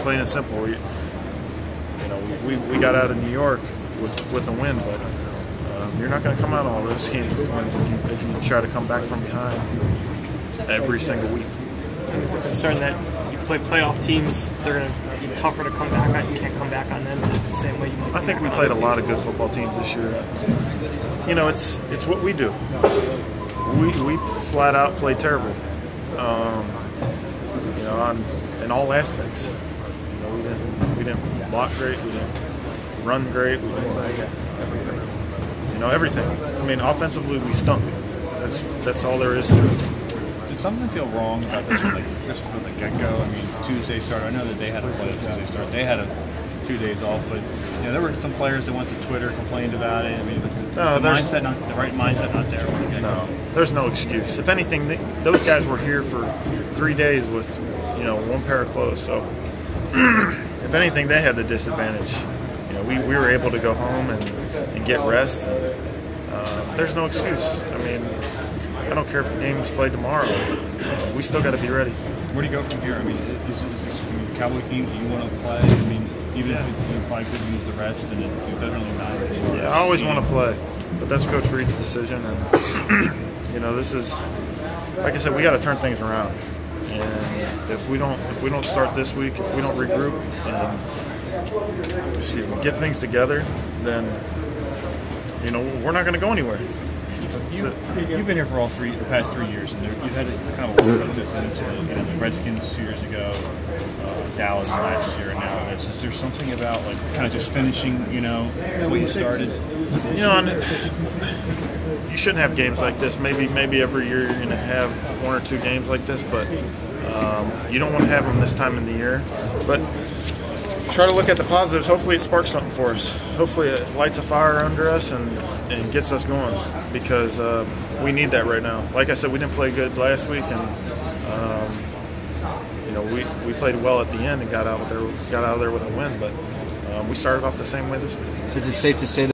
plain and simple. We got out of New York with a win, but you're not going to come out of all those games with wins if you try to come back from behind every single week. And if we're concerned that you play playoff teams, they're going to be tougher to come back on. You can't come back on them the same way you might. I think we played a lot of good football teams this year. It's what we do. We flat out play terrible. In all aspects. We didn't block great. We didn't run great. We didn't, everything. I mean, offensively we stunk. That's all there is to it. Did something feel wrong about this one, just from the get-go? I mean, Tuesday start. I know that they had to play a Tuesday start. They had 2 days off, but there were some players that went to Twitter, complained about it. I mean, the right mindset not there. No, there's no excuse. If anything, those guys were here for 3 days with, one pair of clothes. So, if anything, they had the disadvantage. We were able to go home and get rest. And, there's no excuse. I mean, I don't care if the game is played tomorrow. We still got to be ready. Where do you go from here? I mean, Cowboy teams, do you want to play? I mean, even if you probably could use the rest, and it doesn't really matter. Yeah, I always want to play, but that's Coach Reed's decision. And this is, like I said, we got to turn things around. And if we don't start this week, if we don't regroup and get things together, then we're not going to go anywhere. You've been here for the past 3 years, and you've had kind of a work like this into the Redskins 2 years ago, Dallas last year, and now this. Is there something about kind of just finishing, what you started? You shouldn't have games like this. Maybe every year you're going to have 1 or 2 games like this, but you don't want to have them this time in the year. But try to look at the positives. Hopefully it sparks something for us. Hopefully it lights a fire under us and gets us going, because we need that right now. Like I said, we didn't play good last week, and we played well at the end and got out of there with a win. But we started off the same way this week. Is it safe to say that